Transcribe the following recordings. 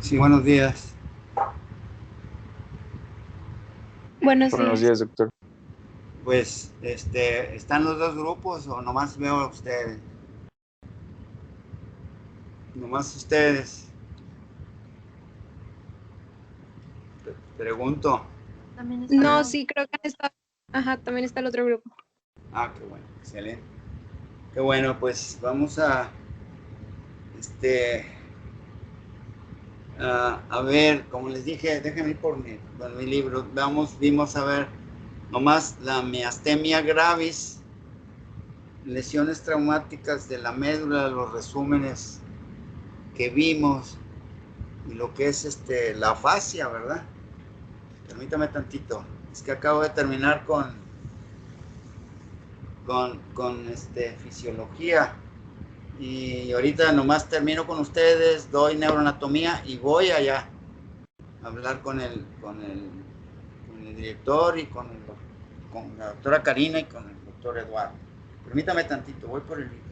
Sí, buenos días. Buenos Buenos días. días, doctor. Pues, ¿están los dos grupos o nomás veo a ustedes? Nomás ustedes. Pregunto. No, sí, creo que han estado Ajá, también está el otro grupo. Ah, qué bueno, excelente. Qué bueno, pues vamos a, a ver, como les dije, déjenme ir por mi libro. Vimos a ver nomás la miastenia gravis, lesiones traumáticas de la médula, los resúmenes que vimos y lo que es la fascia, ¿verdad? Permítame tantito. Es que acabo de terminar con fisiología. Y ahorita nomás termino con ustedes, doy neuroanatomía y voy allá a hablar con el director y con la doctora Karina y con el doctor Eduardo. Permítame tantito, voy por el libro.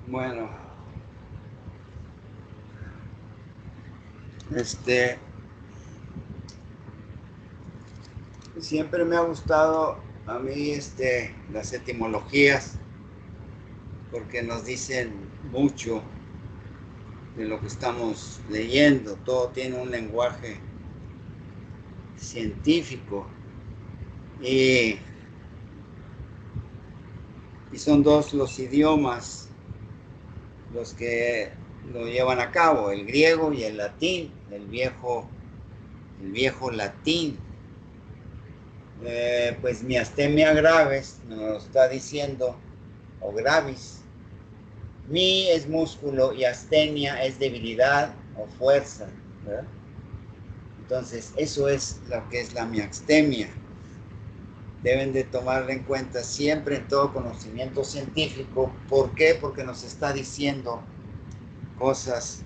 Bueno, siempre me ha gustado a mí las etimologías porque nos dicen mucho de lo que estamos leyendo. Todo tiene un lenguaje científico y son dos los idiomas los que lo llevan a cabo, el griego y el latín, el viejo latín. Pues miastenia gravis nos lo está diciendo, o gravis. Mi es músculo y astenia es debilidad o fuerza, ¿verdad? Entonces, eso es lo que es la miastemia. Deben de tomarla en cuenta siempre en todo conocimiento científico. ¿Por qué? Porque nos está diciendo cosas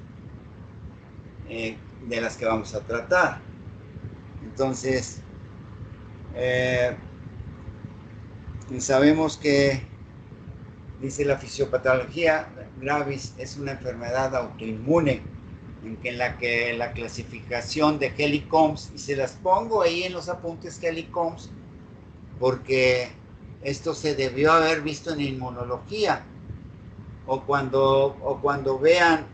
de las que vamos a tratar. Entonces, sabemos que, dice la fisiopatología gravis, es una enfermedad autoinmune en la que la clasificación de Kelly-Combs, y se las pongo ahí en los apuntes Kelly-Combs, porque esto se debió haber visto en inmunología, o cuando vean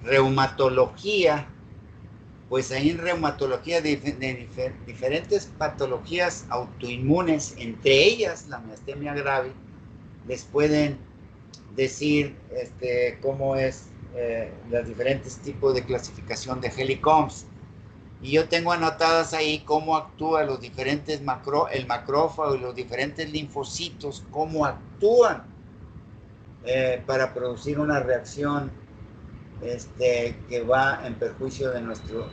reumatología, pues ahí en reumatología de diferentes patologías autoinmunes, entre ellas la miastenia gravis, les pueden decir cómo es los diferentes tipos de clasificación de Helicombs. Y yo tengo anotadas ahí cómo actúan los diferentes el macrófago y los diferentes linfocitos, cómo actúan para producir una reacción que va en perjuicio de nuestro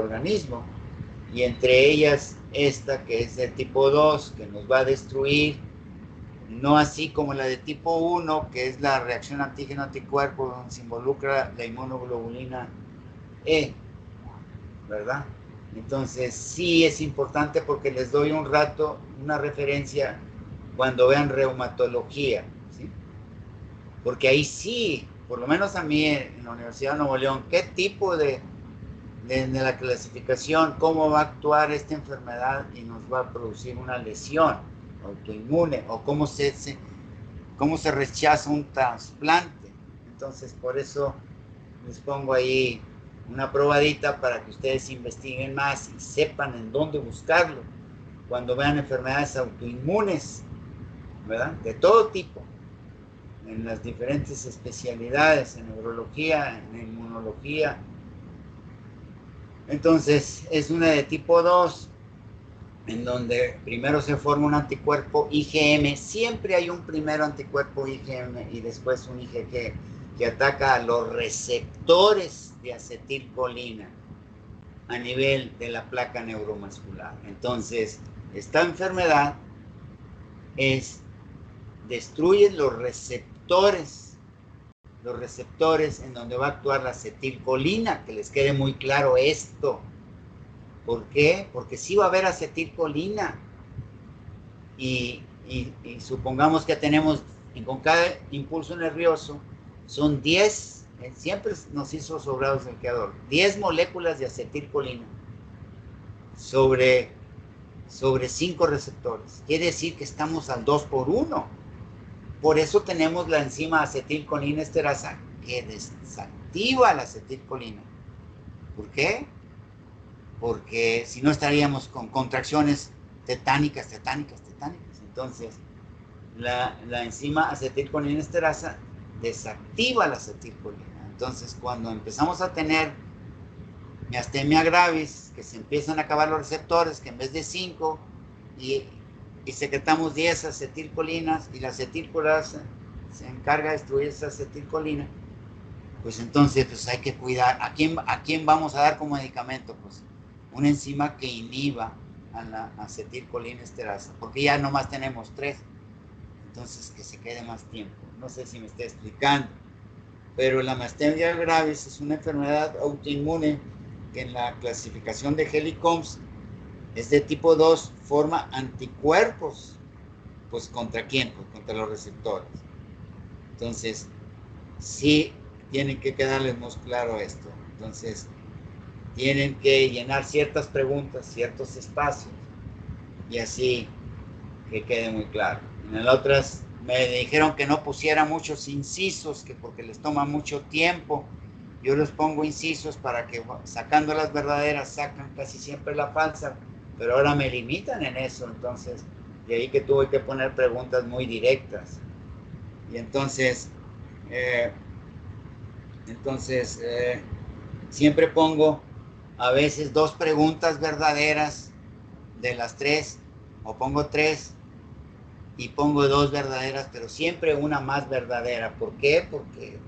organismo. Y entre ellas esta que es de tipo 2, que nos va a destruir, no así como la de tipo 1, que es la reacción antígeno-anticuerpo, donde se involucra la inmunoglobulina E, ¿verdad? Entonces sí es importante porque les doy un rato una referencia cuando vean reumatología, ¿sí? Porque ahí sí, por lo menos a mí en la Universidad de Nuevo León, qué tipo de la clasificación, cómo va a actuar esta enfermedad y nos va a producir una lesión autoinmune, o cómo se rechaza un trasplante. Entonces por eso les pongo ahí una probadita para que ustedes investiguen más y sepan en dónde buscarlo cuando vean enfermedades autoinmunes, ¿verdad? De todo tipo, en las diferentes especialidades, en neurología, en inmunología. Entonces es una de tipo 2, en donde primero se forma un anticuerpo IgM. Siempre hay un primero anticuerpo IgM y después un IgG que ataca a los receptores de acetilcolina a nivel de la placa neuromuscular. Entonces, esta enfermedad destruye los receptores en donde va a actuar la acetilcolina, que les quede muy claro esto. ¿Por qué? Porque sí va a haber acetilcolina y supongamos que tenemos, con cada impulso nervioso, son 10, siempre nos hizo sobrados el creador, 10 moléculas de acetilcolina sobre 5 receptores. Quiere decir que estamos al 2 por 1. Por eso tenemos la enzima acetilcolina esterasa que desactiva la acetilcolina. ¿Por qué? Porque si no estaríamos con contracciones tetánicas. Entonces, la enzima acetilcolina esterasa desactiva la acetilcolina. Entonces, cuando empezamos a tener miastenia gravis, que se empiezan a acabar los receptores, que en vez de 5, y secretamos 10 acetilcolinas, y la acetilcolasa se encarga de destruir esa acetilcolina, pues entonces pues hay que cuidar. ¿A quién vamos a dar como medicamento? Pues una enzima que inhiba a la acetilcolina esterasa, porque ya nomás tenemos 3, entonces que se quede más tiempo. No sé si me estoy explicando, pero la miastenia gravis es una enfermedad autoinmune que en la clasificación de Helicombs es de tipo 2, forma anticuerpos. Pues ¿contra quién? Pues contra los receptores. Entonces sí tienen que quedarles muy claro esto. Entonces tienen que llenar ciertas preguntas, ciertos espacios, y así que quede muy claro. En las otras me dijeron que no pusiera muchos incisos, que porque les toma mucho tiempo. Yo les pongo incisos para que, sacando las verdaderas, sacan casi siempre la falsa, pero ahora me limitan en eso. Entonces de ahí que tuve que poner preguntas muy directas. Y entonces siempre pongo a veces 2 preguntas verdaderas de las 3, o pongo 3 y pongo 2 verdaderas, pero siempre una más verdadera. ¿Por qué? Porque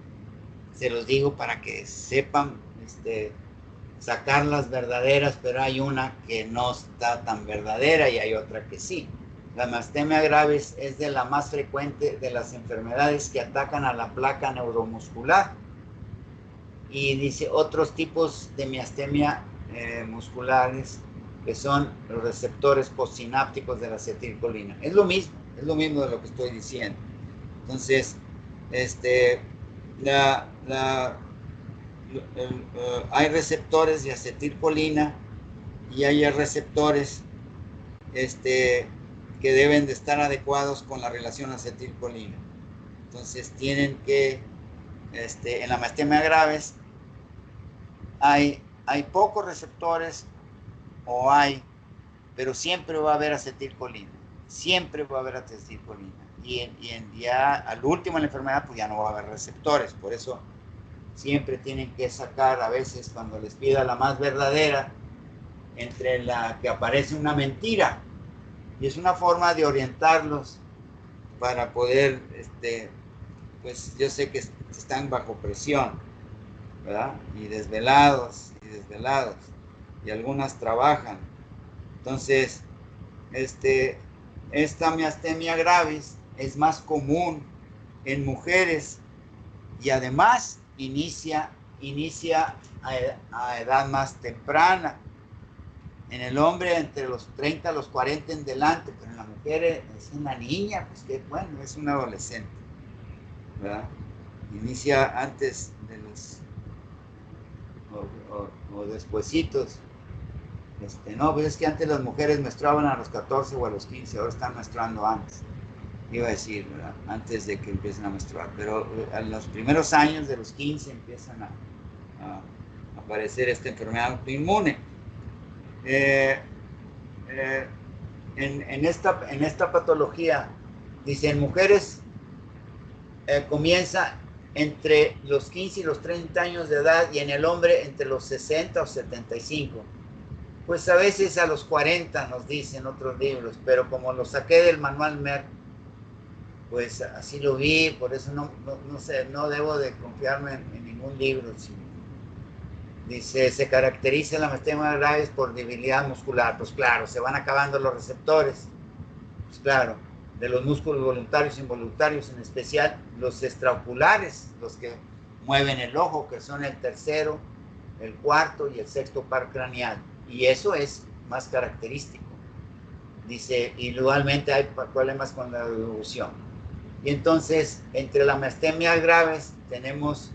se los digo para que sepan sacar las verdaderas, pero hay una que no está tan verdadera y hay otra que sí. La miastenia gravis es de la más frecuente de las enfermedades que atacan a la placa neuromuscular. Y dice otros tipos de miastenia musculares, que son los receptores postsinápticos de la acetilcolina. Es lo mismo de lo que estoy diciendo. Entonces, hay receptores de acetilcolina y hay receptores que deben de estar adecuados con la relación acetilcolina. Entonces tienen que, en la miastenia graves, hay pocos receptores, pero siempre va a haber acetilcolina. Siempre va a haber acetilcolina. Y ya al último en la enfermedad, pues ya no va a haber receptores. Por eso siempre tienen que sacar, a veces cuando les pida la más verdadera, entre la que aparece una mentira. Y es una forma de orientarlos para poder, pues yo sé que están bajo presión, ¿verdad? Y desvelados, y algunas trabajan. Entonces, esta miastenia gravis es más común en mujeres y además inicia a edad más temprana. En el hombre entre los 30 a los 40 en delante, pero en la mujer es una niña, pues que bueno, es un adolescente, ¿verdad? Inicia antes de los o despuesitos. No, pues es que antes las mujeres menstruaban a los 14 o a los 15, ahora están menstruando antes. Iba a decir, ¿verdad? Antes de que empiecen a menstruar, pero en los primeros años de los 15 empiezan a aparecer esta enfermedad autoinmune. En esta patología, dice, en mujeres comienza entre los 15 y los 30 años de edad y en el hombre entre los 60 o 75. Pues a veces a los 40 nos dicen otros libros, pero como lo saqué del manual Merck, pues así lo vi, por eso no sé, no debo de confiarme en ningún libro. Dice, se caracteriza la miastenia gravis por debilidad muscular. Pues claro, se van acabando los receptores. Pues claro, de los músculos voluntarios e involuntarios, en especial los extraoculares, los que mueven el ojo, que son el tercero, el cuarto y el sexto par craneal. Y eso es más característico. Dice, igualmente hay problemas con la evolución. Y entonces, entre la miastenia graves tenemos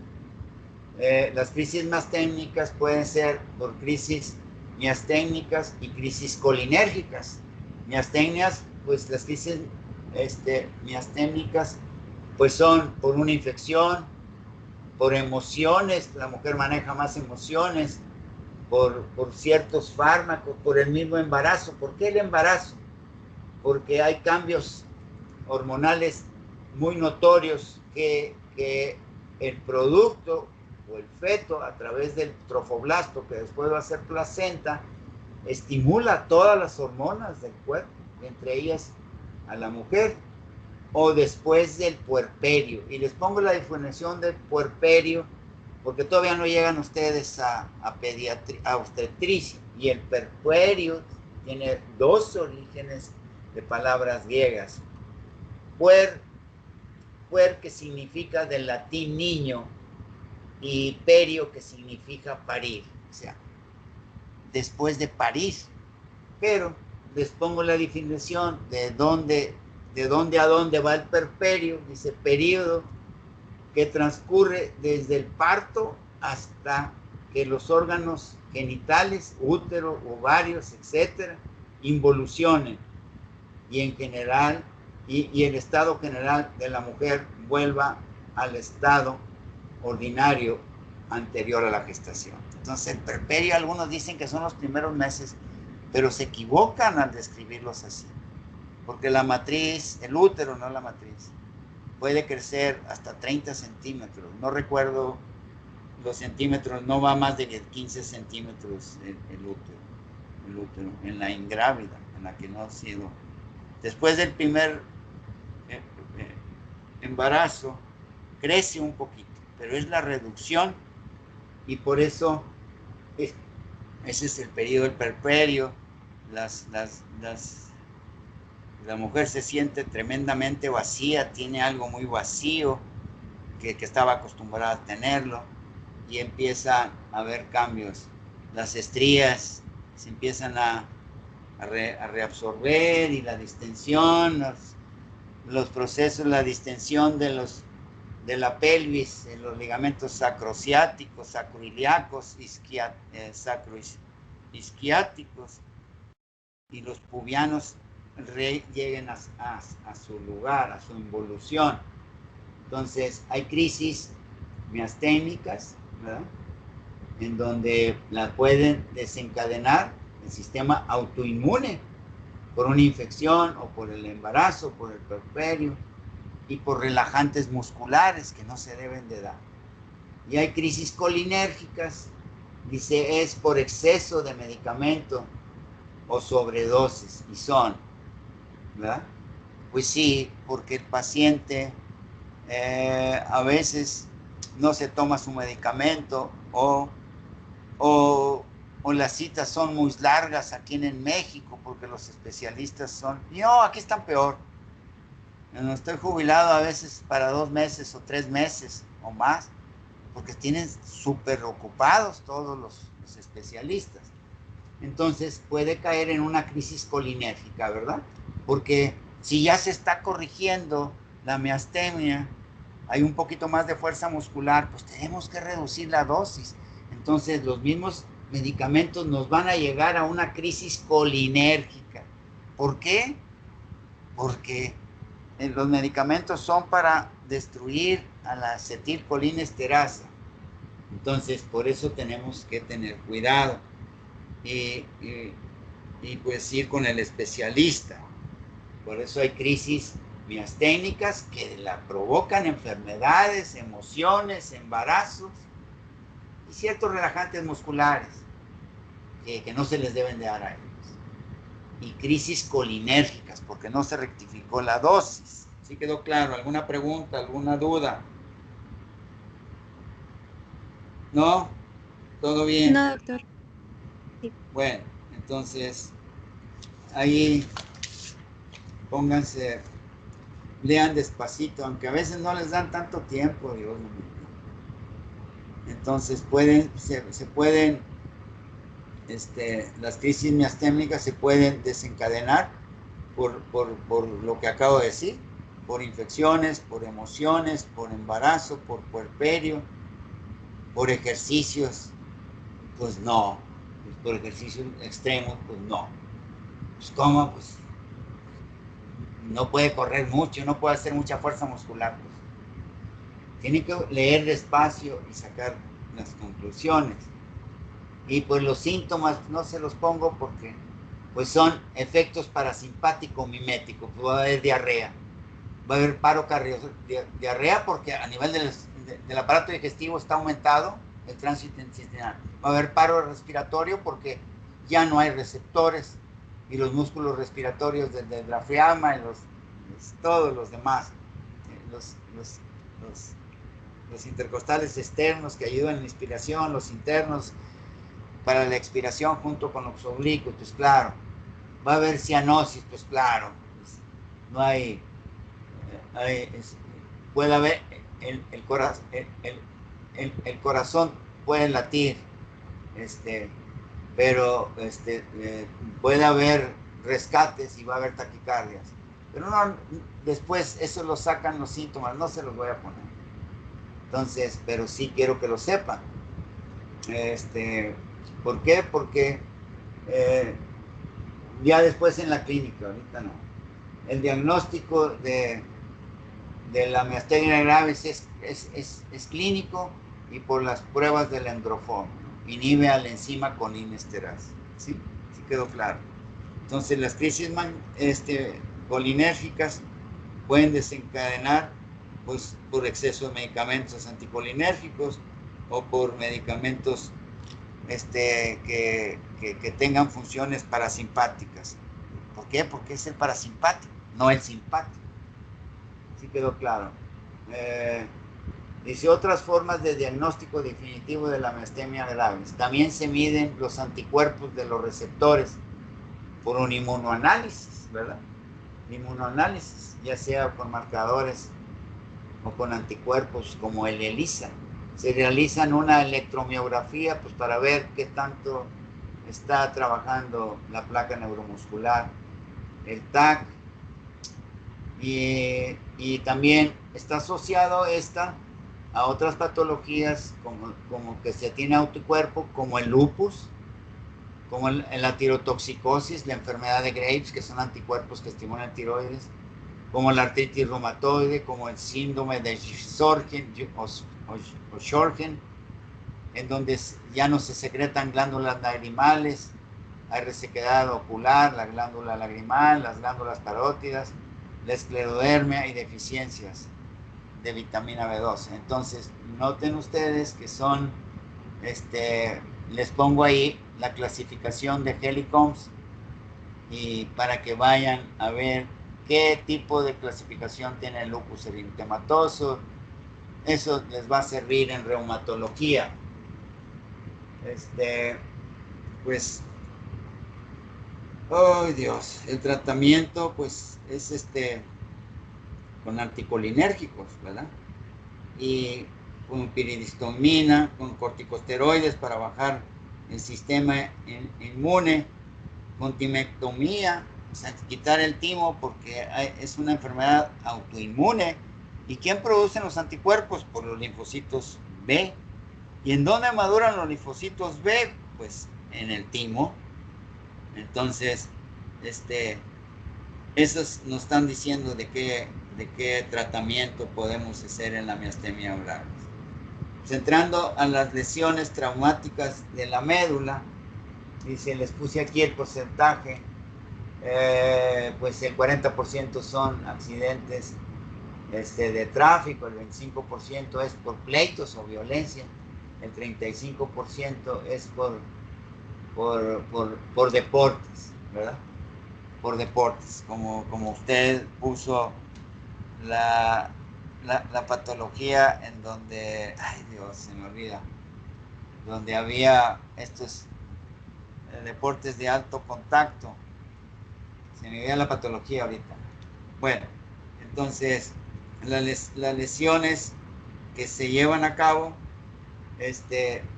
las crisis miasténicas, pueden ser por crisis miasténicas y crisis colinérgicas. Miastenias, pues las crisis miasténicas, pues son por una infección, por emociones, la mujer maneja más emociones, por ciertos fármacos, por el mismo embarazo. ¿Por qué el embarazo? Porque hay cambios hormonales muy notorios que el producto o el feto, a través del trofoblasto, que después va a ser placenta, estimula todas las hormonas del cuerpo, entre ellas a la mujer, o después del puerperio. Y les pongo la definición del puerperio, porque todavía no llegan ustedes a obstetricia. Y el puerperio tiene dos orígenes de palabras griegas. Puer, que significa del latín niño, y perio, que significa parir, o sea, después de parir. Pero les pongo la definición de dónde a dónde va el puerperio. Dice, periodo que transcurre desde el parto hasta que los órganos genitales, útero, ovarios, etcétera, involucionen y en general y el estado general de la mujer vuelva al estado ordinario anterior a la gestación. Entonces, el puerperio, algunos dicen que son los primeros meses, pero se equivocan al describirlos así, porque la matriz, el útero, no la matriz, puede crecer hasta 30 centímetros. No recuerdo los centímetros, no va más de 15 centímetros el útero, en la ingrávida, en la que no ha sido. Después del primer embarazo, crece un poquito, pero es la reducción, y por eso ese es el periodo del puerperio. La mujer se siente tremendamente vacía, tiene algo muy vacío que estaba acostumbrada a tenerlo, y empieza a haber cambios. Las estrías se empiezan a reabsorber, y la distensión, los procesos, la distensión de la pelvis, en los ligamentos sacrociáticos, sacroiliacos, sacroisquiáticos, y los pubianos lleguen a su lugar, a su involución. Entonces hay crisis miasténicas, ¿verdad?, en donde la pueden desencadenar el sistema autoinmune por una infección o por el embarazo, por el puerperio y por relajantes musculares que no se deben de dar. Y hay crisis colinérgicas, dice, es por exceso de medicamento o sobredosis, y son, ¿verdad? Pues sí, porque el paciente a veces no se toma su medicamento o las citas son muy largas aquí en México porque los especialistas son, no, aquí están peor. No, estoy jubilado a veces para 2 meses o 3 meses o más, porque tienen súper ocupados todos los especialistas. Entonces puede caer en una crisis colinérgica, ¿verdad? Porque si ya se está corrigiendo la miastemia, hay un poquito más de fuerza muscular, pues tenemos que reducir la dosis. Entonces los mismos medicamentos nos van a llegar a una crisis colinérgica. ¿Por qué? Porque los medicamentos son para destruir a la acetilcolinesterasa. Entonces por eso tenemos que tener cuidado y pues ir con el especialista. Por eso hay crisis miasténicas que la provocan enfermedades, emociones, embarazos y ciertos relajantes musculares que no se les deben de dar a ellos. Y crisis colinérgicas porque no se rectificó la dosis. ¿Sí quedó claro? ¿Alguna pregunta, alguna duda? ¿No? ¿Todo bien? No, doctor. Sí. Bueno, entonces ahí pónganse, lean despacito, aunque a veces no les dan tanto tiempo, Dios mío. Entonces se pueden, las crisis miastémicas se pueden desencadenar por lo que acabo de decir, por infecciones, por emociones, por embarazo, por puerperio, por ejercicios, pues no, por ejercicios extremos, pues no. Pues ¿cómo? Pues no puede correr mucho, no puede hacer mucha fuerza muscular, pues tiene que leer despacio y sacar las conclusiones. Y pues los síntomas no se los pongo porque pues son efectos parasimpático mimético. Pues va a haber diarrea, va a haber paro cardíaco, diarrea porque a nivel del aparato digestivo está aumentado el tránsito intestinal. Va a haber paro respiratorio porque ya no hay receptores y los músculos respiratorios del diafragma y todos los demás, los intercostales externos que ayudan en la inspiración, los internos para la expiración junto con los oblicuos, pues claro. Va a haber cianosis, pues claro. Pues, no hay, puede haber el corazón puede latir, pero puede haber rescates y va a haber taquicardias. Pero no, después eso lo sacan los síntomas, no se los voy a poner. Entonces, pero sí quiero que lo sepan. ¿Por qué? Porque ya después en la clínica, ahorita no. El diagnóstico de la miastenia gravis es clínico y por las pruebas del endrofón. Inhibe a la enzima colinesterasa. ¿Sí? ¿Sí quedó claro? Entonces las crisis colinérgicas pueden desencadenar pues por exceso de medicamentos anticolinérgicos o por medicamentos que tengan funciones parasimpáticas. ¿Por qué? Porque es el parasimpático, no el simpático. ¿Sí quedó claro? Dice otras formas de diagnóstico definitivo de la miastenia gravis. También se miden los anticuerpos de los receptores por un inmunoanálisis, ¿verdad? Inmunoanálisis, ya sea con marcadores o con anticuerpos como el ELISA. Se realizan una electromiografía pues para ver qué tanto está trabajando la placa neuromuscular, el TAC, y también está asociado a otras patologías como que se tiene anticuerpo, como el lupus, como la tirotoxicosis, la enfermedad de Graves, que son anticuerpos que estimulan el tiroides, como la artritis reumatoide, como el síndrome de Sjögren, en donde ya no se secretan glándulas lagrimales, hay resequedad ocular, la glándula lagrimal, las glándulas parótidas, la esclerodermia y deficiencias de vitamina B12. Entonces, noten ustedes que son, les pongo ahí la clasificación de Hellicoms y para que vayan a ver qué tipo de clasificación tiene el lupus eritematoso. Eso les va a servir en reumatología. Pues, oh Dios, el tratamiento pues es con anticolinérgicos, ¿verdad? Y con piridistomina, con corticosteroides para bajar el sistema inmune, con timectomía, o sea, quitar el timo porque es una enfermedad autoinmune. ¿Y quién produce los anticuerpos? Por los linfocitos B. ¿Y en dónde maduran los linfocitos B? Pues en el timo. Entonces, esos nos están diciendo de qué tratamiento podemos hacer en la miastenia gravis. Centrando a las lesiones traumáticas de la médula, y si les puse aquí el porcentaje, pues el 40% son accidentes de tráfico, el 25% es por pleitos o violencia, el 35% es por deportes, ¿verdad? Por deportes, como usted puso la patología en donde, ay Dios, se me olvida, donde había estos deportes de alto contacto. Se me olvida la patología ahorita. Bueno, entonces las lesiones que se llevan a cabo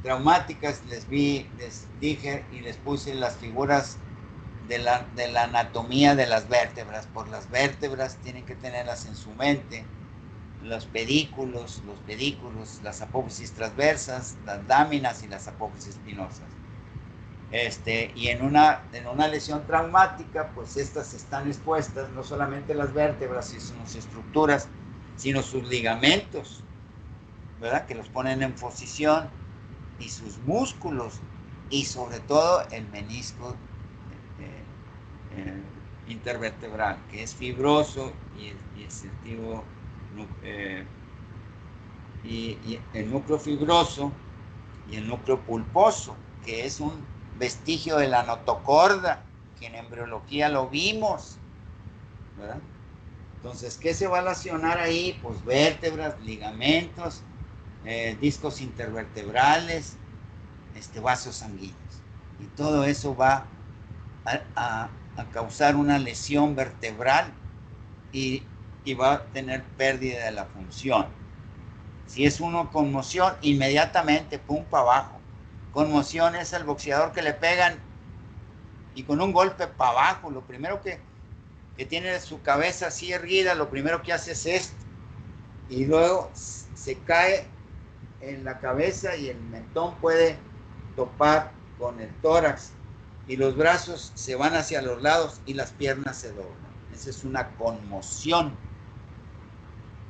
traumáticas, les dije y les puse las figuras de la anatomía de las vértebras. Por las vértebras tienen que tenerlas en su mente, los pedículos, las apófisis transversas, las láminas y las apófisis espinosas. Y en una lesión traumática, pues estas están expuestas, no solamente las vértebras y sus estructuras, sino sus ligamentos, ¿verdad? Que los ponen en posición, y sus músculos, y sobre todo el menisco intervertebral, que es fibroso, y el núcleo fibroso y el núcleo pulposo, que es un vestigio de la notocorda, que en embriología lo vimos, ¿verdad? Entonces, ¿qué se va a lesionar ahí? Pues vértebras, ligamentos, discos intervertebrales, vasos sanguíneos. Y todo eso va a causar una lesión vertebral y va a tener pérdida de la función. Si es uno conmoción, inmediatamente, pum, para abajo. Conmoción es al boxeador que le pegan y con un golpe para abajo, lo primero que tiene su cabeza así erguida, lo primero que hace es esto. Y luego se cae en la cabeza y el mentón puede topar con el tórax y los brazos se van hacia los lados y las piernas se doblan. Esa es una conmoción.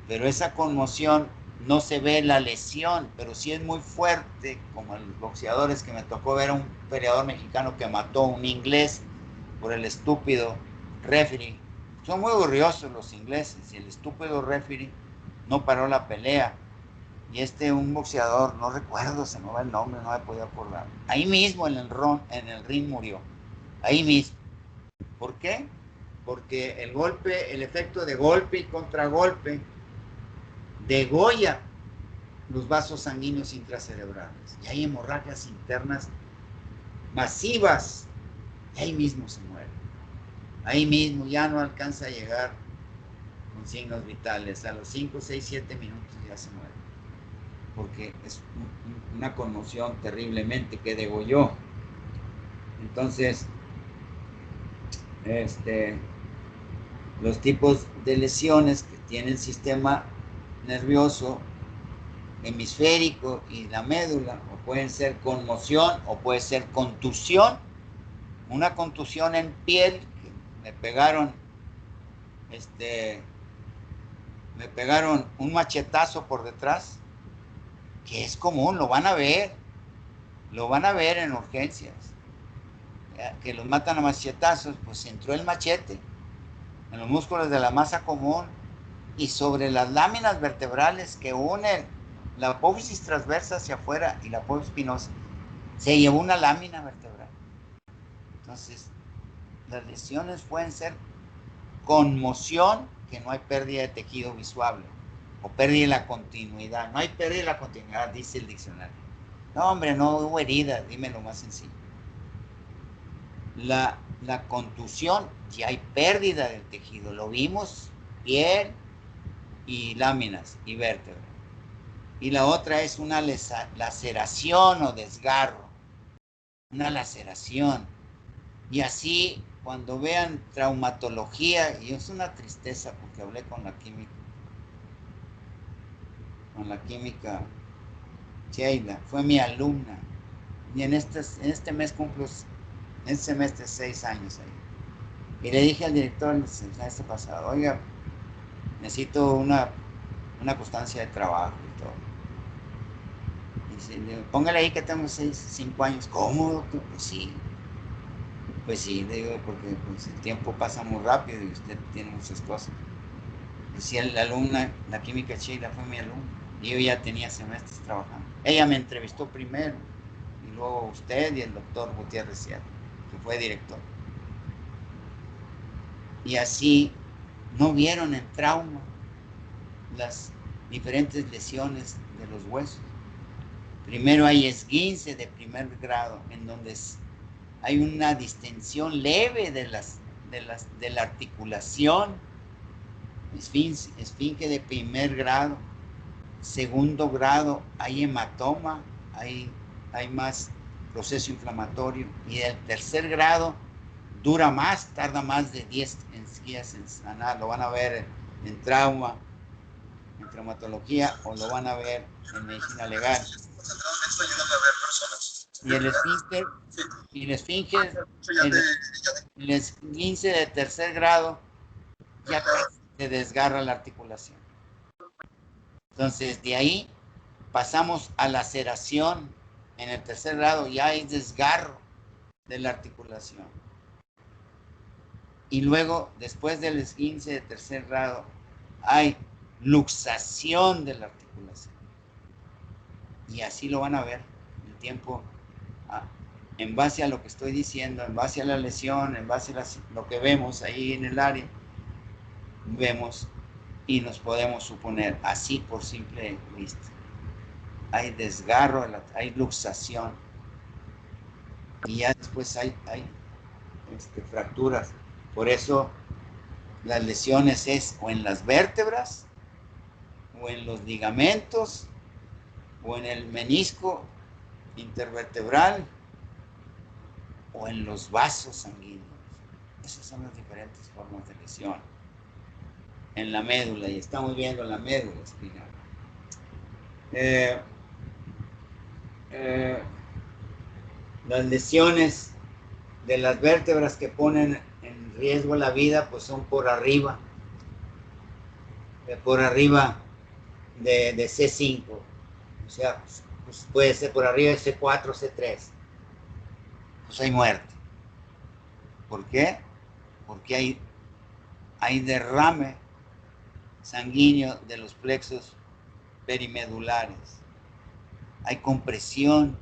Pero esa conmoción no se ve la lesión, pero sí es muy fuerte, como los boxeadores que me tocó ver a un peleador mexicano que mató a un inglés por el estúpido referee. Son muy orgullosos los ingleses y el estúpido referee no paró la pelea. Y un boxeador, no recuerdo, se me va el nombre, no me podía acordar. Ahí mismo en el ring murió. Ahí mismo. ¿Por qué? Porque el efecto de golpe y contragolpe degolla los vasos sanguíneos intracerebrales. Y hay hemorragias internas masivas. Y ahí mismo se muere. Ahí mismo ya no alcanza a llegar con signos vitales. A los 5, 6, 7 minutos ya se muere. Porque es una conmoción terriblemente que degolló. Entonces, los tipos de lesiones que tienen sistema nervioso hemisférico y la médula, o pueden ser conmoción o puede ser contusión, una contusión en piel, que me pegaron un machetazo por detrás, que es común, lo van a ver en urgencias, que los matan a machetazos. Pues entró el machete en los músculos de la masa común y sobre las láminas vertebrales que unen la apófisis transversa hacia afuera y la apófisis espinosa, se llevó una lámina vertebral. Entonces, las lesiones pueden ser conmoción, que no hay pérdida de tejido visual, o pérdida de la continuidad. No hay pérdida de la continuidad, dice el diccionario. No, hombre, no hubo herida, dime lo más sencillo. La contusión, ya hay pérdida del tejido, lo vimos, piel y láminas y vértebra. Y la otra es una laceración o desgarro, una laceración. Y así, cuando vean traumatología, y es una tristeza porque hablé con la química Sheila, fue mi alumna, y en este mes cumplo, en este semestre, 6 años ahí. Y le dije al director el semestre pasado, oiga, necesito una constancia de trabajo y todo. Y dice, póngale ahí que tengo 5 años. ¿Cómo, doctor? Pues sí, le digo, porque pues, el tiempo pasa muy rápido y usted tiene muchas cosas. Decía la alumna, la química Sheila fue mi alumna, y yo ya tenía semestres trabajando. Ella me entrevistó primero, y luego usted y el doctor Gutiérrez Sierra, que fue director. Y así no vieron en trauma las diferentes lesiones de los huesos. Primero hay esguince de primer grado, en donde hay una distensión leve de la articulación, esfinge de primer grado. Segundo grado hay hematoma, hay más proceso inflamatorio. Y el tercer grado dura más, tarda más de 10 días en sanar. Lo van a ver en trauma, en traumatología, o lo van a ver en medicina legal. Y el esfinge, el esguince de tercer grado, ya se desgarra la articulación. Entonces, de ahí pasamos a laceración. En el tercer grado ya hay desgarro de la articulación. Y luego, después del esguince de tercer grado, hay luxación de la articulación. Y así lo van a ver el tiempo, en base a lo que estoy diciendo, en base a la lesión, en base a lo que vemos ahí en el área, vemos y nos podemos suponer, así por simple vista. Hay desgarro, hay luxación, y ya después hay fracturas. Por eso las lesiones es o en las vértebras, o en los ligamentos, o en el menisco intervertebral, o en los vasos sanguíneos. Esas son las diferentes formas de lesión. En la médula, y estamos viendo la médula espinal. Las lesiones de las vértebras que ponen en riesgo la vida, pues son por arriba de C5. O sea, pues puede ser por arriba de C4, C3. Pues hay muerte. ¿Por qué? Porque hay derrame sanguíneo de los plexos perimedulares. Hay compresión,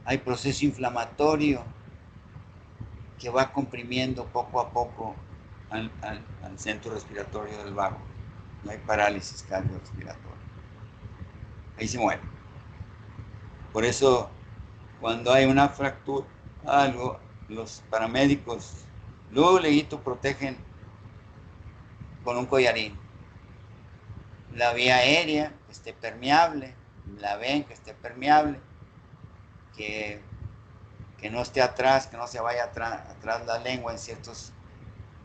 hay proceso inflamatorio que va comprimiendo poco a poco al centro respiratorio del vago. No hay parálisis cardiorrespiratoria. Ahí se muere. Por eso, cuando hay una fractura, algo, los paramédicos luego protegen con un collarín. La vía aérea, que esté permeable, la ven, que esté permeable, que no esté atrás, que no se vaya atrás la lengua en ciertos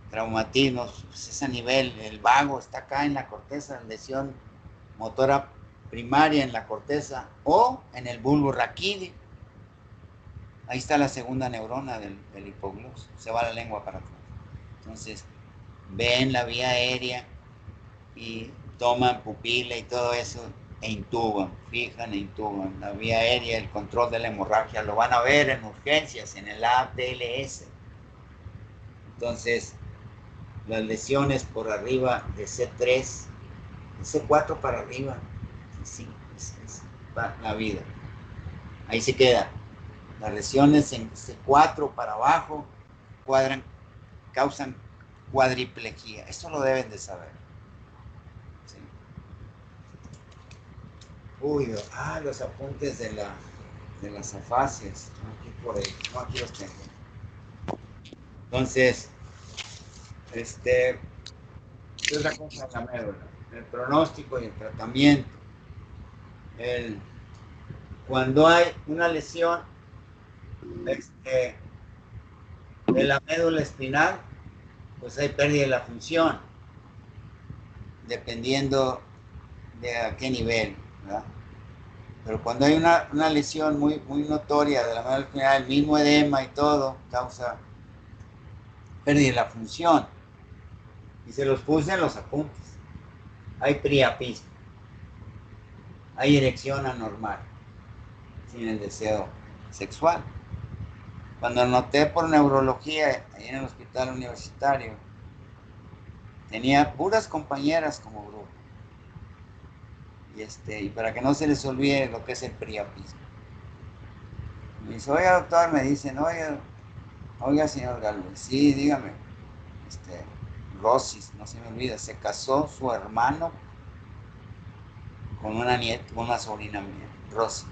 traumatismos. Pues es a nivel, el vago está acá en la corteza, lesión motora primaria en la corteza o en el bulbo raquídeo. Ahí está la segunda neurona del hipogloso. Se va la lengua para atrás. Entonces, ven la vía aérea y toman pupila y todo eso e intuban, fijan e intuban. La vía aérea, el control de la hemorragia, lo van a ver en urgencias, en el ADLS. Entonces, las lesiones por arriba de C3, de C4 para arriba, sí, es la vida. Ahí se queda. Las lesiones en C4 para abajo causan cuadriplejía. Esto lo deben de saber. ¿Sí? Uy, los apuntes de las afasias. Aquí por ahí. No, aquí los tengo. Entonces, ¿qué es la cosa de la médula? El pronóstico y el tratamiento. Cuando hay una lesión de la médula espinal, pues hay pérdida de la función, dependiendo de a qué nivel, ¿verdad? Pero cuando hay una lesión muy, muy notoria de la médula espinal, el mismo edema y todo, causa pérdida de la función. Y se los puse en los apuntes. Hay priapismo, hay erección anormal, sin el deseo sexual. Cuando anoté por neurología, ahí en el hospital universitario, tenía puras compañeras como grupo. Y para que no se les olvide lo que es el priapismo. Me dice, oiga doctor, me dicen, oiga señor Galvez, sí, dígame, Rosis, no se me olvida, se casó su hermano con una nieta, con una sobrina mía, Rosy.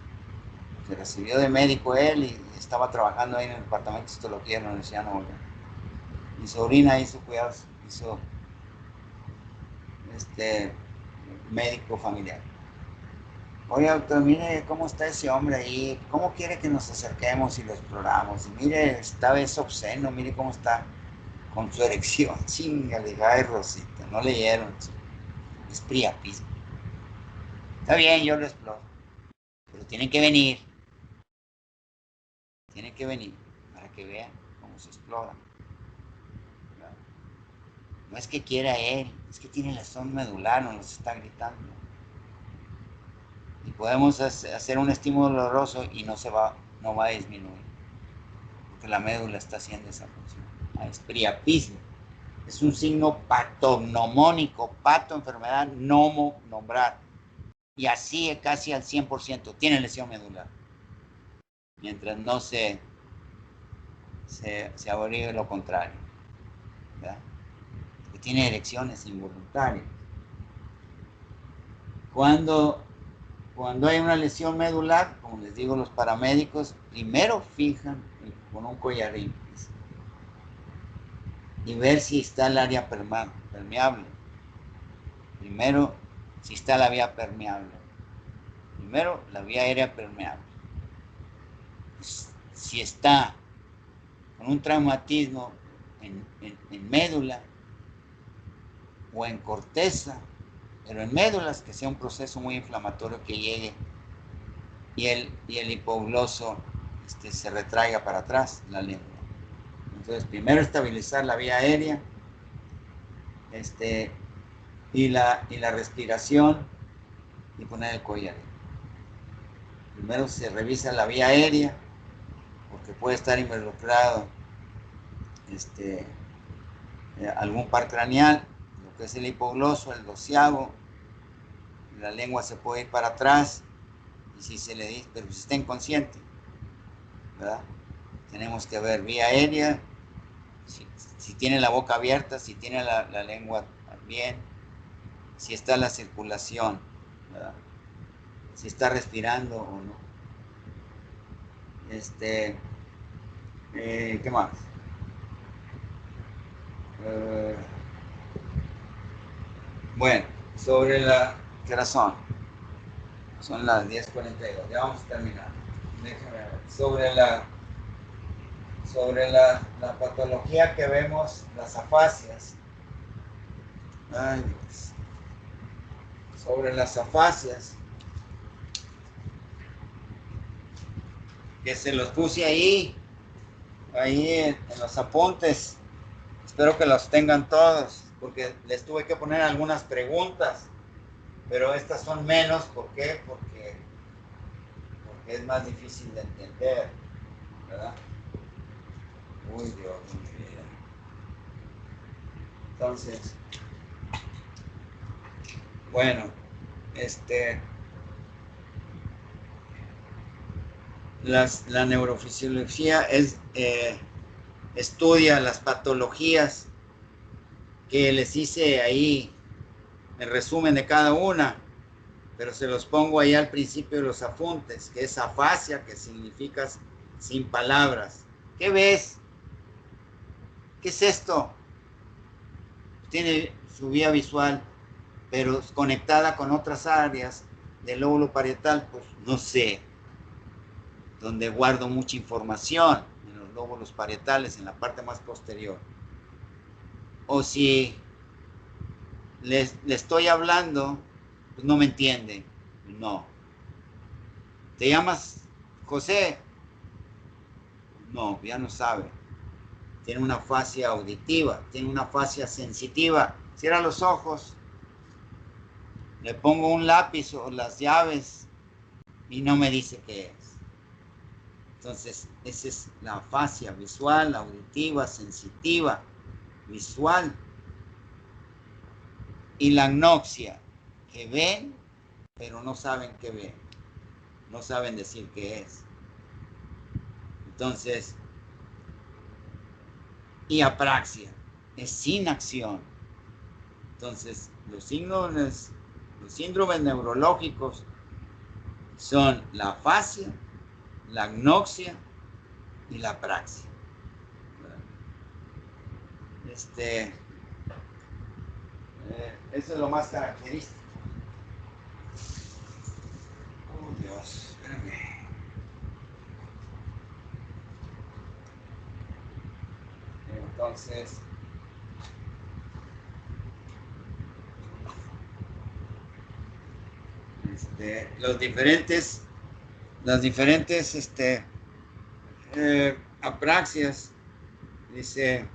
Se recibió de médico él y estaba trabajando ahí en el departamento de histología de la Universidad de Nueva York. Mi sobrina hizo cuidados, hizo médico familiar. Oye, doctor, mire cómo está ese hombre ahí, cómo quiere que nos acerquemos y lo exploramos. Y mire, esta vez obsceno, mire cómo está con su erección. Chinga, le dije, ay, Rosita, no leyeron. Es priapismo. Está bien, yo lo exploro. Pero tienen que venir para que vean cómo se explora. No es que quiera él, es que tiene lesión medular, nos está gritando. Y podemos hacer un estímulo doloroso y no va a disminuir, porque la médula está haciendo esa función. Es priapismo. Es un signo patognomónico, pato, enfermedad, nomo, nombrar. Y así casi al 100% tiene lesión medular. Mientras no se averigüe lo contrario. ¿Verdad? Que tiene erecciones involuntarias. Cuando hay una lesión medular, como les digo los paramédicos, primero fijan con un collarín y ver si está el área permeable. Primero, si está la vía permeable. Primero, la vía aérea permeable. Si está con un traumatismo en médula o en corteza, pero en médulas, que sea un proceso muy inflamatorio que llegue y el hipogloso se retraiga para atrás, la lengua. Entonces, primero estabilizar la vía aérea y la respiración y poner el collar. Primero se revisa la vía aérea, porque puede estar involucrado algún par craneal, lo que es el hipogloso, el doceavo, la lengua se puede ir para atrás, y si se le dice, pero si está inconsciente, ¿verdad? Tenemos que ver vía aérea, si tiene la boca abierta, si tiene la lengua bien, si está la circulación, ¿verdad? Si está respirando o no. ¿Qué más? Bueno, sobre ¿qué hora son? Son las 10:42, ya vamos a terminar. Déjame ver. Sobre la patología que vemos, las afasias. Ay, Dios. Sobre las afasias, que se los puse ahí en los apuntes. Espero que los tengan todos, porque les tuve que poner algunas preguntas, pero estas son menos. ¿Por qué? Porque es más difícil de entender, ¿verdad? Uy, Dios mío. Entonces, bueno, la neurofisiología estudia las patologías que les hice ahí, el resumen de cada una, pero se los pongo ahí al principio de los apuntes, que es afasia, que significa sin palabras. ¿Qué ves? ¿Qué es esto? Tiene su vía visual, pero conectada con otras áreas del lóbulo parietal, pues no sé, donde guardo mucha información, en los lóbulos parietales, en la parte más posterior. O si le estoy hablando, pues no me entiende. No. ¿Te llamas José? No, ya no sabe. Tiene una fascia auditiva, tiene una fascia sensitiva. Cierra los ojos, le pongo un lápiz o las llaves y no me dice qué es. Entonces, esa es la fascia visual, auditiva, sensitiva, visual. Y la agnoxia, que ven, pero no saben qué ven. No saben decir qué es. Entonces, y apraxia, es sin acción. Entonces, los síndromes neurológicos son la afasia, la agnoxia y la apraxia. Eso es lo más característico. Oh, Dios, espérame. Entonces, las diferentes apraxias, dice,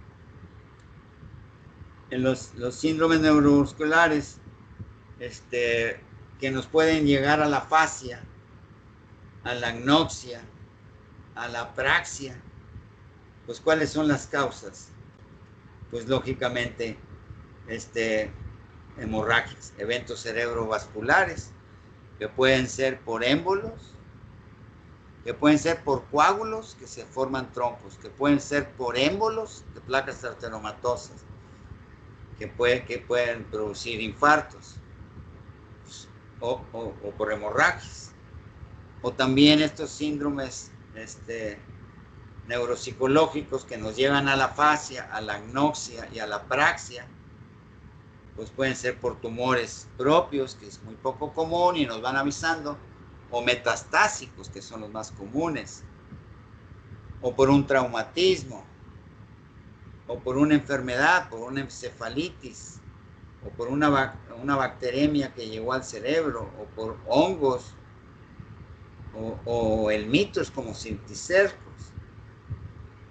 en los síndromes neuromusculares, que nos pueden llegar a la fascia, a la agnoxia, a la apraxia, pues ¿cuáles son las causas? Pues lógicamente, hemorragias, eventos cerebrovasculares, que pueden ser por émbolos, que pueden ser por coágulos que se forman trombos, que pueden ser por émbolos de placas arteriomatosas, que pueden producir infartos, o por hemorragias, o también estos síndromes neuropsicológicos que nos llevan a la fascia, a la agnoxia y a la apraxia, pues pueden ser por tumores propios, que es muy poco común y nos van avisando, o metastásicos, que son los más comunes, o por un traumatismo, o por una enfermedad, por una encefalitis, o por una bacteremia que llegó al cerebro, o por hongos, o el mitos como septicercos,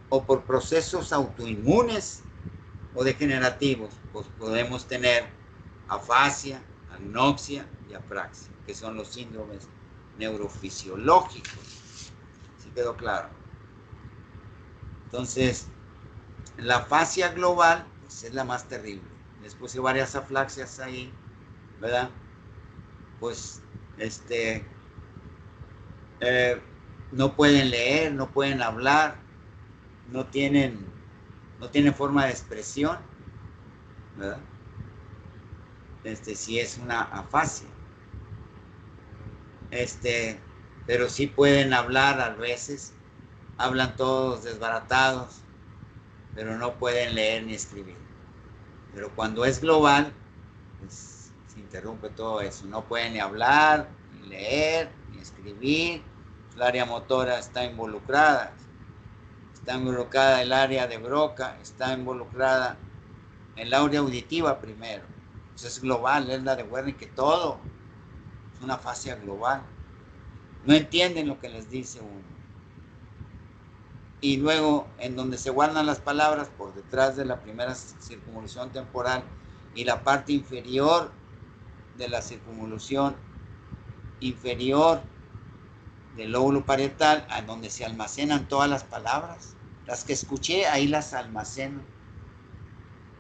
o por procesos autoinmunes o degenerativos, pues podemos tener afasia, agnoxia y apraxia, que son los síndromes neurofisiológicos. ¿Sí quedó claro? Entonces, la afasia global pues, es la más terrible. Les puse varias afaxias ahí, ¿verdad? Pues, no pueden leer, no pueden hablar, no tienen forma de expresión, ¿verdad? Sí es una afasia. Pero sí pueden hablar a veces, hablan todos desbaratados, pero no pueden leer ni escribir. Pero cuando es global, pues se interrumpe todo eso. No pueden ni hablar, ni leer, ni escribir. El área motora está involucrada. Está involucrada el área de Broca, está involucrada el área auditiva primero. Entonces es global, es la de Wernicke, todo es una fascia global. No entienden lo que les dice uno. y luego en donde se guardan las palabras por detrás de la primera circunvolución temporal y la parte inferior de la circunvolución inferior del lóbulo parietal, a donde se almacenan todas las palabras. Las que escuché, ahí las almaceno,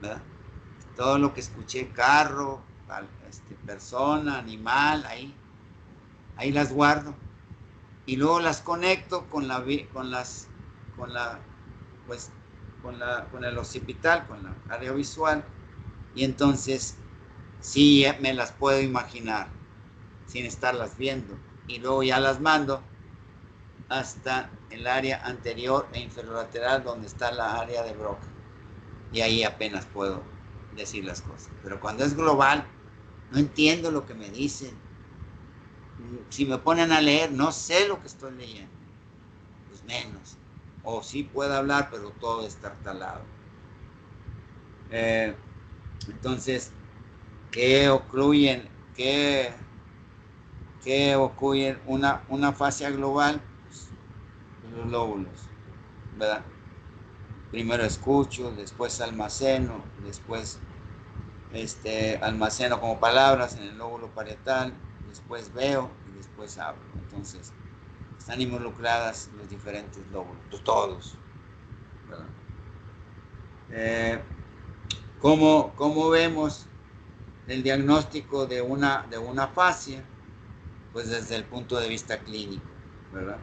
¿verdad? Todo lo que escuché, carro, persona, animal, ahí las guardo. Y luego las conecto con el occipital, con la área visual, y entonces sí me las puedo imaginar sin estarlas viendo, y luego ya las mando hasta el área anterior e inferolateral donde está la área de Broca, y ahí apenas puedo decir las cosas. Pero cuando es global, no entiendo lo que me dicen. Si me ponen a leer, no sé lo que estoy leyendo, pues menos. O sí puedo hablar, pero todo destartalado. Entonces, ¿qué ocluyen? ¿Qué ocurre una fascia global? Pues, los lóbulos, ¿verdad? Primero escucho, después almaceno, después almaceno como palabras en el lóbulo parietal, después veo y después hablo. Entonces, están involucradas los diferentes lóbulos, todos, ¿verdad? ¿Cómo vemos el diagnóstico de una fascia? Pues desde el punto de vista clínico, ¿verdad?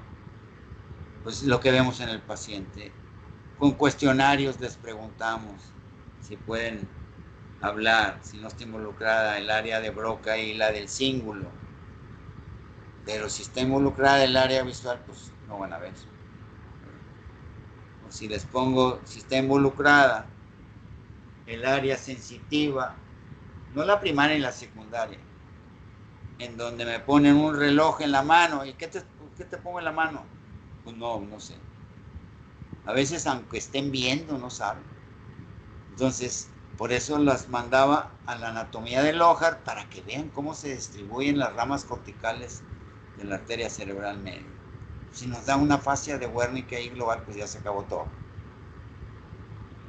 Pues lo que vemos en el paciente. Con cuestionarios les preguntamos si pueden hablar, si no está involucrada el área de Broca y la del cíngulo. Pero si está involucrada el área visual, pues no van a ver. O si les pongo, si está involucrada el área sensitiva, no la primaria y la secundaria, en donde me ponen un reloj en la mano. ¿Y qué te pongo en la mano? Pues no sé. A veces, aunque estén viendo, no saben. Entonces, por eso las mandaba a la anatomía del Lohar, para que vean cómo se distribuyen las ramas corticales de la arteria cerebral media. Si nos da una fascia de Wernicke ahí global, pues ya se acabó todo.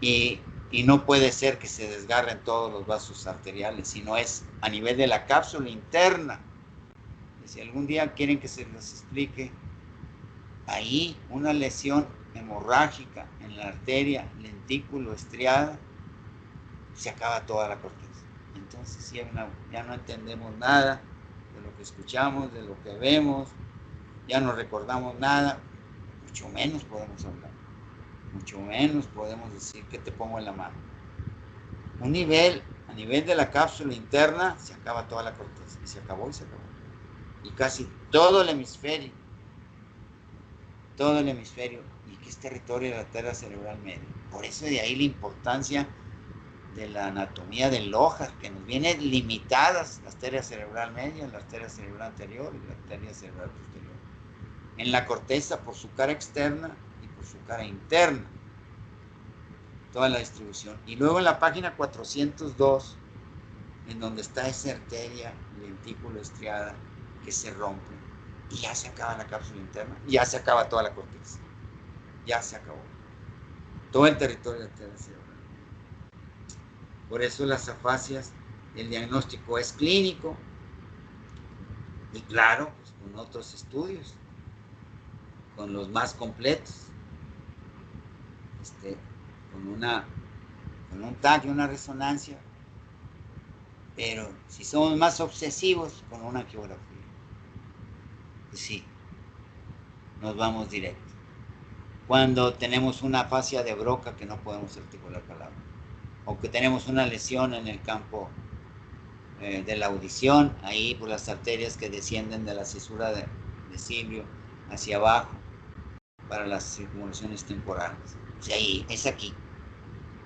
Y no puede ser que se desgarren todos los vasos arteriales, sino es a nivel de la cápsula interna. Y si algún día quieren que se les explique, ahí una lesión hemorrágica en la arteria lentículo estriada, se acaba toda la corteza. Entonces ya no entendemos nada de lo que escuchamos, de lo que vemos, ya no recordamos nada, mucho menos podemos hablar, mucho menos podemos decir qué te pongo en la mano. A nivel de la cápsula interna, se acaba toda la corteza, y se acabó. Y casi todo el hemisferio, y que es territorio de la arteria cerebral media. Por eso de ahí la importancia de la anatomía del Lohar, que nos viene limitadas la arteria cerebral media, la arteria cerebral anterior y la arteria cerebral posterior. En la corteza por su cara externa y por su cara interna. Toda la distribución. Y luego en la página 402, en donde está esa arteria lentículo estriada que se rompe, y ya se acaba la cápsula interna, y ya se acaba toda la corteza. Ya se acabó. Todo el territorio de la arteria cerebral. Por eso las afasias, el diagnóstico es clínico, y claro, pues con otros estudios, con los más completos, con un TAC y una resonancia, pero si somos más obsesivos, con una angiografía, pues sí, nos vamos directo. Cuando tenemos una fascia de Broca que no podemos articular palabra, o que tenemos una lesión en el campo de la audición, ahí por las arterias que descienden de la cisura de cilio hacia abajo para las circunvoluciones temporales. O sea, ahí, es aquí.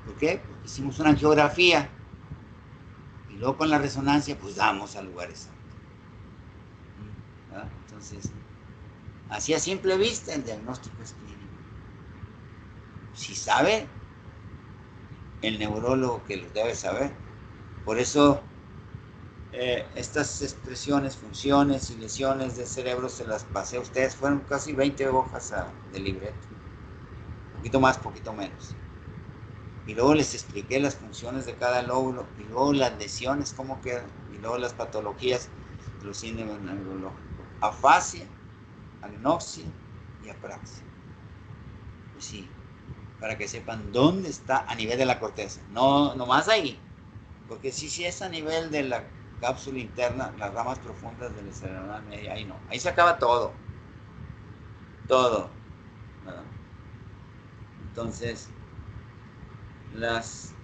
¿Por qué? Porque hicimos una angiografía y luego con la resonancia pues damos al lugar exacto. ¿Verdad? Entonces, así a simple vista el diagnóstico es clínico. Si sabe el neurólogo, que lo debe saber. Por eso estas expresiones, funciones y lesiones del cerebro se las pasé a ustedes, fueron casi 20 hojas de libreto. poquito más, poquito menos. Y luego les expliqué las funciones de cada lóbulo, y luego las lesiones, cómo quedan, y luego las patologías de los síndromes neurológicos. Afasia, anoxia y apraxia. Pues sí, para que sepan dónde está a nivel de la corteza. No, nomás ahí. Porque si es a nivel de la cápsula interna, las ramas profundas de la cerebral media, ahí no. Ahí se acaba todo. Todo. ¿Verdad? Entonces, los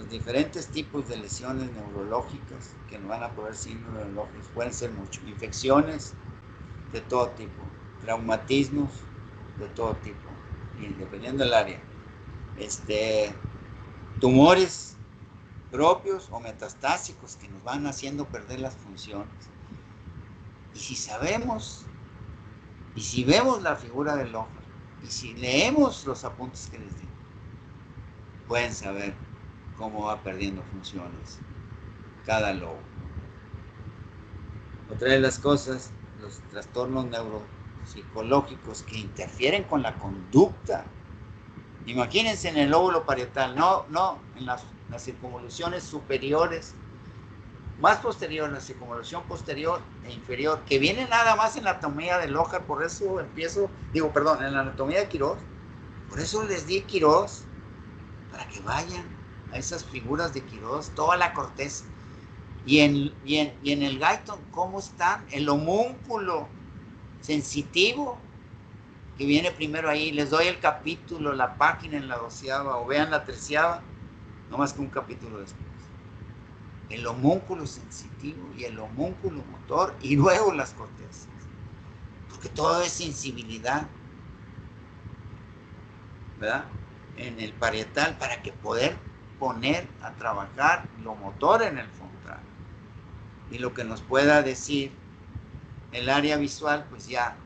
diferentes tipos de lesiones neurológicas que nos van a proveer síndromes neurológicos pueden ser muchos. Infecciones de todo tipo. Traumatismos de todo tipo. Y dependiendo del área. Tumores propios o metastásicos que nos van haciendo perder las funciones. Y si sabemos, y si vemos la figura del ojo, y si leemos los apuntes que les di, pueden saber cómo va perdiendo funciones cada lobo. Otra de las cosas, los trastornos neuropsicológicos que interfieren con la conducta. Imagínense en el lóbulo parietal, no, en las circunvoluciones superiores, más posterior, la circunvolución posterior e inferior, que viene nada más en la anatomía de Lojar, por eso en la anatomía de Quirós, por eso les di Quirós, para que vayan a esas figuras de Quirós, toda la corteza. Y en el Guyton, ¿cómo están? El homúnculo sensitivo, que viene primero ahí, les doy el capítulo, la página en la 12ª, o vean la 13ª, no más que un capítulo después. El homúnculo sensitivo y el homúnculo motor, y luego las cortezas. Porque todo es sensibilidad, ¿verdad? En el parietal, para que poder poner a trabajar lo motor en el frontal. Y lo que nos pueda decir el área visual, pues ya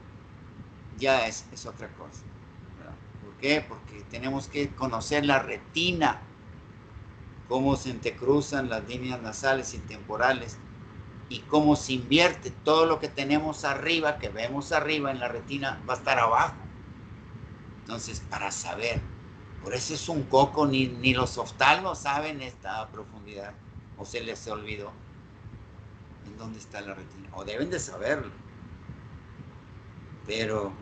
es otra cosa, ¿verdad? ¿Por qué? Porque tenemos que conocer la retina, cómo se entrecruzan las líneas nasales y temporales, y cómo se invierte todo lo que tenemos arriba, que vemos arriba en la retina, va a estar abajo. Entonces, para saber, por eso es un coco, ni los oftalmos saben esta profundidad, o se les olvidó en dónde está la retina, o deben de saberlo, pero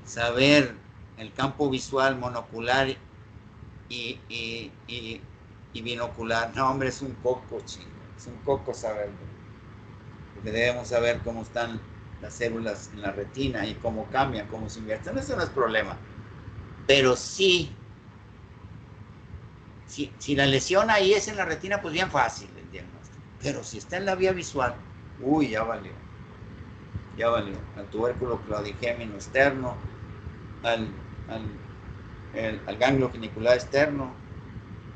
saber el campo visual monocular y binocular, no, hombre, es un coco, chingo, es un coco saberlo, porque debemos saber cómo están las células en la retina y cómo cambian, cómo se invierten. Eso no es problema, pero sí, si la lesión ahí es en la retina, pues bien fácil el diagnóstico, pero si está en la vía visual, uy, ya valió, al tubérculo claudigémino externo, al ganglio funicular externo,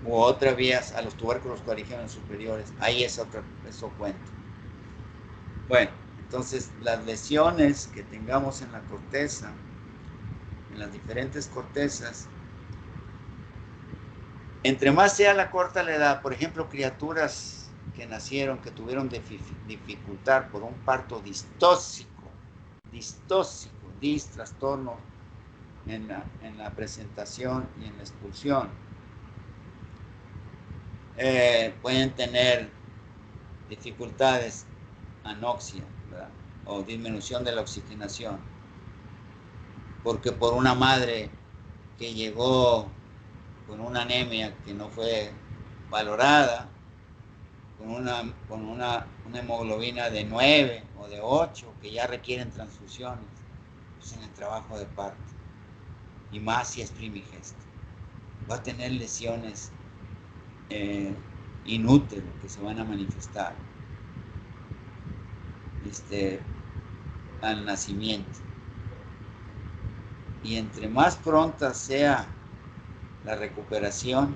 u otras vías, a los tubérculos claudigéminos superiores, ahí eso cuenta. Bueno, entonces las lesiones que tengamos en la corteza, en las diferentes cortezas, entre más sea la corta la edad, por ejemplo, criaturas que nacieron, que tuvieron dificultad por un parto distóxico, trastorno en la presentación y en la expulsión, pueden tener dificultades, anoxia, ¿verdad? O disminución de la oxigenación, porque por una madre que llegó con una anemia que no fue valorada, con una hemoglobina de 9 o de 8, que ya requieren transfusiones, pues en el trabajo de parto, y más si es primigesta, va a tener lesiones inútiles que se van a manifestar al nacimiento. Y entre más pronta sea la recuperación,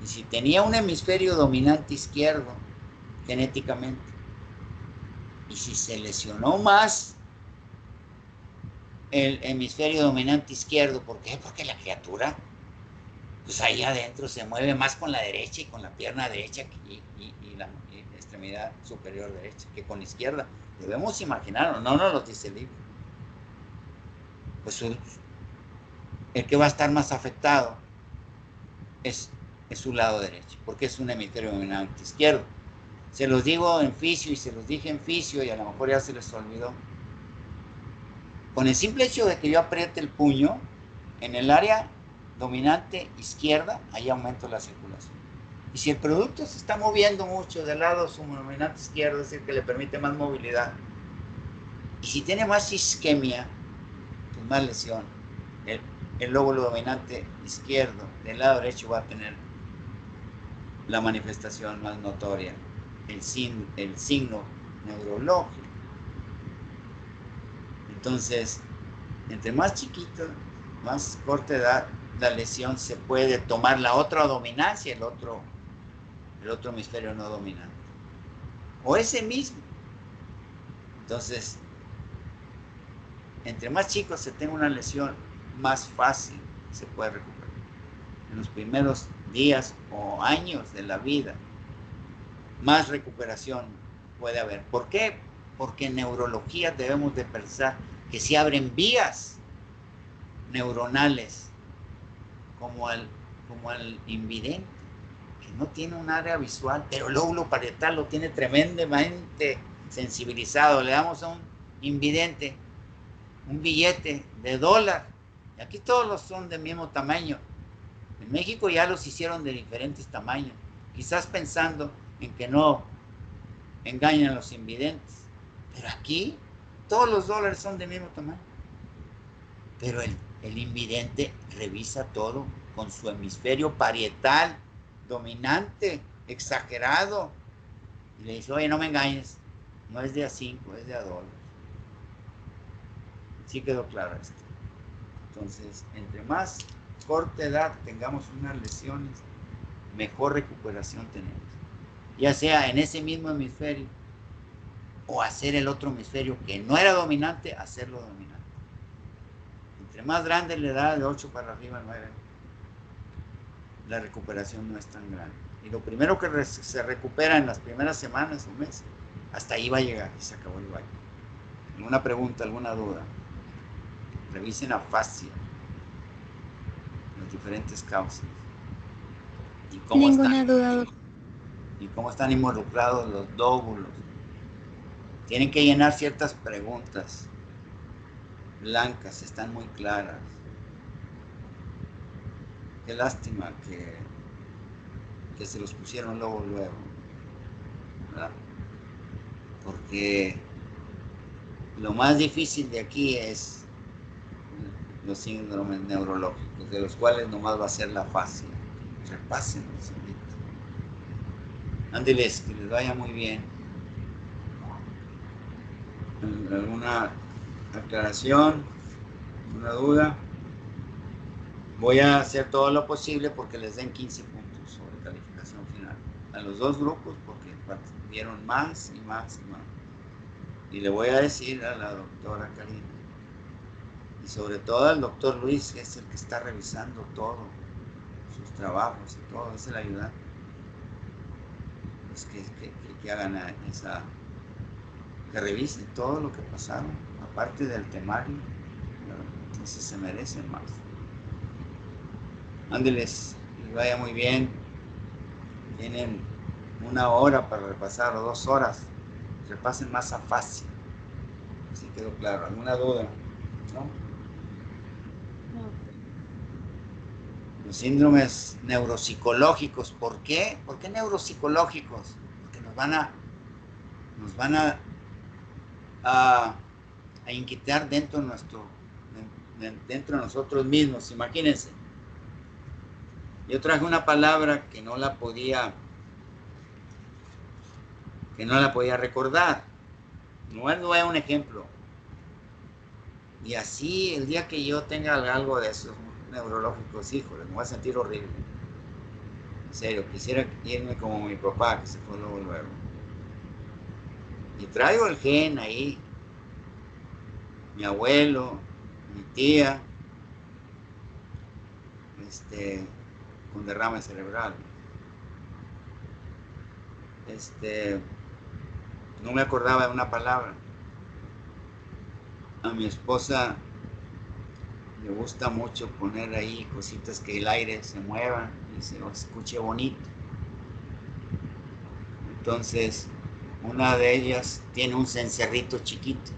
y si tenía un hemisferio dominante izquierdo genéticamente, y si se lesionó más el hemisferio dominante izquierdo, ¿por qué? Porque la criatura, pues ahí adentro se mueve más con la derecha y con la pierna derecha y la extremidad superior derecha que con la izquierda. Debemos imaginarlo, no nos lo dice el libro. Pues el que va a estar más afectado es su lado derecho, porque es un hemisferio dominante izquierdo. Se los digo en fisio y se los dije en fisio y a lo mejor ya se les olvidó. Con el simple hecho de que yo apriete el puño, en el área dominante izquierda, ahí aumento la circulación. Y si el producto se está moviendo mucho del lado su dominante izquierdo, es decir, que le permite más movilidad, y si tiene más isquemia, pues más lesión, el lóbulo dominante izquierdo del lado derecho va a tener la manifestación más notoria, el signo neurológico. Entonces, entre más chiquito, más corta edad, la lesión se puede tomar la otra dominancia, el otro hemisferio no dominante, o ese mismo. Entonces, entre más chicos se tenga una lesión, más fácil se puede recuperar. En los primeros días o años de la vida, más recuperación puede haber. ¿Por qué? Porque en neurología debemos de pensar que se abren vías neuronales como al invidente, que no tiene un área visual, pero el lóbulo parietal lo tiene tremendamente sensibilizado. Le damos a un invidente un billete de $1, y aquí todos los son del mismo tamaño. En México ya los hicieron de diferentes tamaños, quizás pensando en que no engañan a los invidentes, pero aquí todos los dólares son del mismo tamaño. Pero el invidente revisa todo con su hemisferio parietal dominante, exagerado, y le dice: oye, no me engañes, no es de A5, es de $1. Sí quedó claro esto. Entonces, entre más corta edad tengamos unas lesiones, mejor recuperación tenemos. Ya sea en ese mismo hemisferio o hacer el otro hemisferio que no era dominante, hacerlo dominante. Entre más grande la edad, de 8 para arriba, 9, la recuperación no es tan grande. Y lo primero que se recupera en las primeras semanas o meses, hasta ahí va a llegar y se acabó el baile. ¿Alguna pregunta, alguna duda? Revisen la fascia, las diferentes causas. Y Ninguna duda, doctor. Y cómo están involucrados los lóbulos. Tienen que llenar ciertas preguntas blancas, están muy claras. Qué lástima que se los pusieron luego, ¿verdad? Porque lo más difícil de aquí es los síndromes neurológicos, de los cuales nomás va a ser la fascia. Repásenlos. Ándeles, que les vaya muy bien. ¿Alguna aclaración? ¿Alguna duda? Voy a hacer todo lo posible porque les den 15 puntos sobre calificación final a los dos grupos, porque dieron más y más y más. Y le voy a decir a la doctora Karina y sobre todo al doctor Luis, que es el que está revisando todo, sus trabajos y todo, es el ayudante, pues que hagan esa, que revisen todo lo que pasaron, aparte del temario, entonces se merecen más. Ándeles, les vaya muy bien. Tienen 1 hora para repasar o 2 horas. Repasen más a fácil. Así quedó claro. ¿Alguna duda? ¿No? No. Los síndromes neuropsicológicos. ¿Por qué? ¿Por qué neuropsicológicos? Porque nos van a inquietar dentro de nosotros mismos. Imagínense. Yo traje una palabra que no la podía recordar. No es un ejemplo. Y así, el día que yo tenga algo de esos neurológicos, híjole, me voy a sentir horrible. En serio, quisiera irme como mi papá, que se fue luego. Y traigo el gen ahí. Mi abuelo, mi tía, con derrame cerebral. No me acordaba de una palabra. A mi esposa le gusta mucho poner ahí cositas que el aire se mueva y se escuche bonito. Entonces, una de ellas tiene un cencerrito chiquito,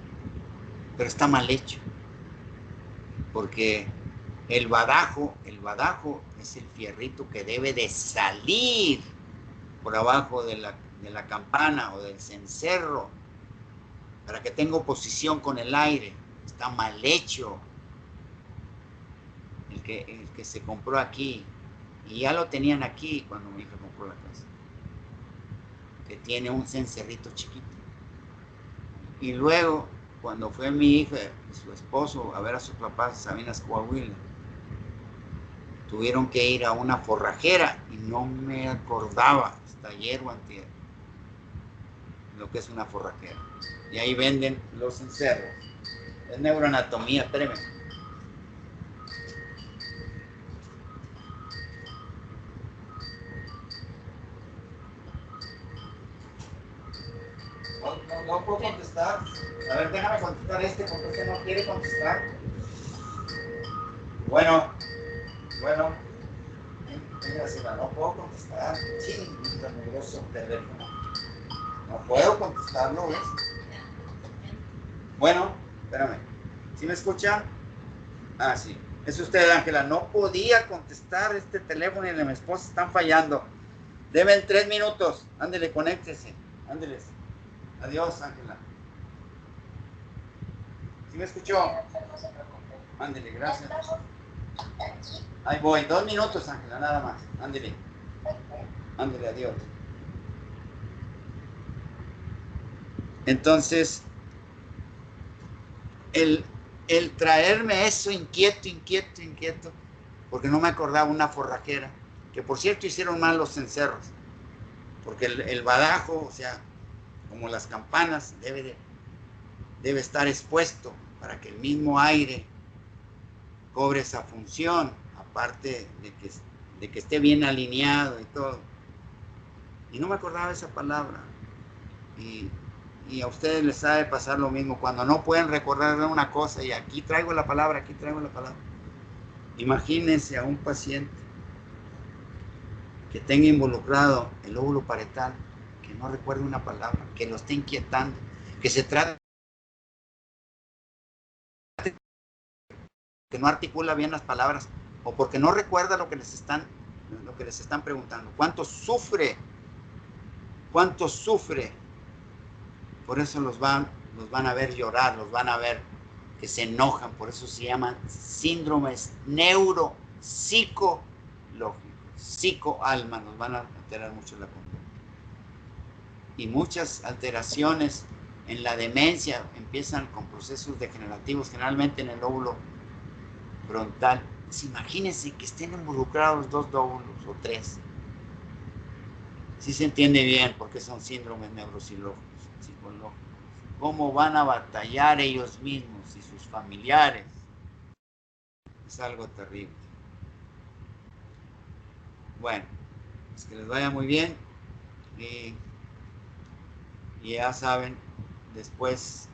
pero está mal hecho, porque el badajo es el fierrito que debe de salir por abajo de la campana o del cencerro para que tenga oposición con el aire. Está mal hecho el que se compró aquí, y ya lo tenían aquí cuando mi hija compró la casa, que tiene un cencerrito chiquito. Y luego, cuando fue mi hija y su esposo a ver a sus papás en Sabinas, Coahuila, tuvieron que ir a una forrajera y no me acordaba hasta ayer o antier lo que es una forrajera. Y ahí venden los cencerros. Es neuroanatomía, espérenme. No puedo contestar. A ver, déjame contestar porque usted no quiere contestar. Bueno. No puedo contestar. Sí, está mugroso teléfono. No puedo contestarlo, ¿ves? Bueno, espérame. ¿Sí me escuchan? Ah, sí. Es usted, Ángela. No podía contestar este teléfono y mi esposa están fallando. Deben 3 minutos. Ándele, conéctese. Ándeles. Adiós, Ángela. ¿Sí me escuchó? Ándele, gracias. Ahí voy. 2 minutos, Ángela, nada más. Ándele. Ándele, adiós. Entonces, el traerme eso inquieto, porque no me acordaba una forrajera, que por cierto hicieron mal los cencerros, porque el badajo, o sea, como las campanas, debe estar expuesto para que el mismo aire cobre esa función, aparte de que esté bien alineado y todo. Y no me acordaba esa palabra. Y a ustedes les sabe pasar lo mismo, cuando no pueden recordar una cosa y aquí traigo la palabra. Imagínense a un paciente que tenga involucrado el lóbulo parietal, que no recuerde una palabra, que lo esté inquietando, que se trate, que no articula bien las palabras, o porque no recuerda lo que les están preguntando. ¿Cuánto sufre? Por eso los van a ver llorar, los van a ver que se enojan, por eso se llaman síndromes neuropsicológicos, psicoalma, nos van a alterar mucho la conducta. Y muchas alteraciones en la demencia empiezan con procesos degenerativos, generalmente en el lóbulo frontal. Pues imagínense que estén involucrados 2 lóbulos o 3. Sí se entiende bien por qué son síndromes neuropsicológicos. ¿Cómo van a batallar ellos mismos y sus familiares? Es algo terrible. Bueno, pues que les vaya muy bien. Y ya saben, después,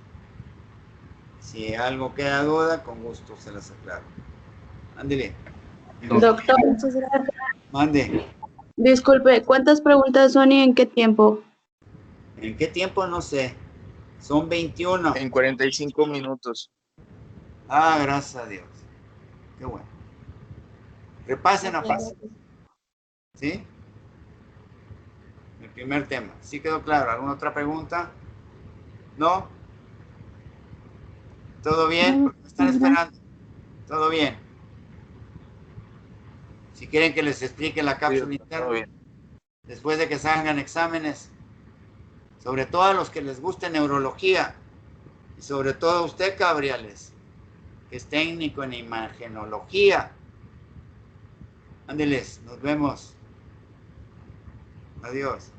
si algo queda duda, con gusto se las aclaro. Ándele. Doctor, Muchas gracias. Mande. disculpe, ¿cuántas preguntas son y en qué tiempo? ¿En qué tiempo? No sé. Son 21. En 45 minutos. Ah, gracias a Dios. Qué bueno. Repasen a fácil. ¿Sí? El primer tema. ¿Sí quedó claro? ¿Alguna otra pregunta? ¿No? ¿Todo bien? ¿Por qué me están esperando? ¿Todo bien? Si quieren que les explique la cápsula interna, después de que salgan exámenes, sobre todo a los que les guste neurología, y sobre todo a usted, Cabriales, que es técnico en imagenología. Ándeles, nos vemos. Adiós.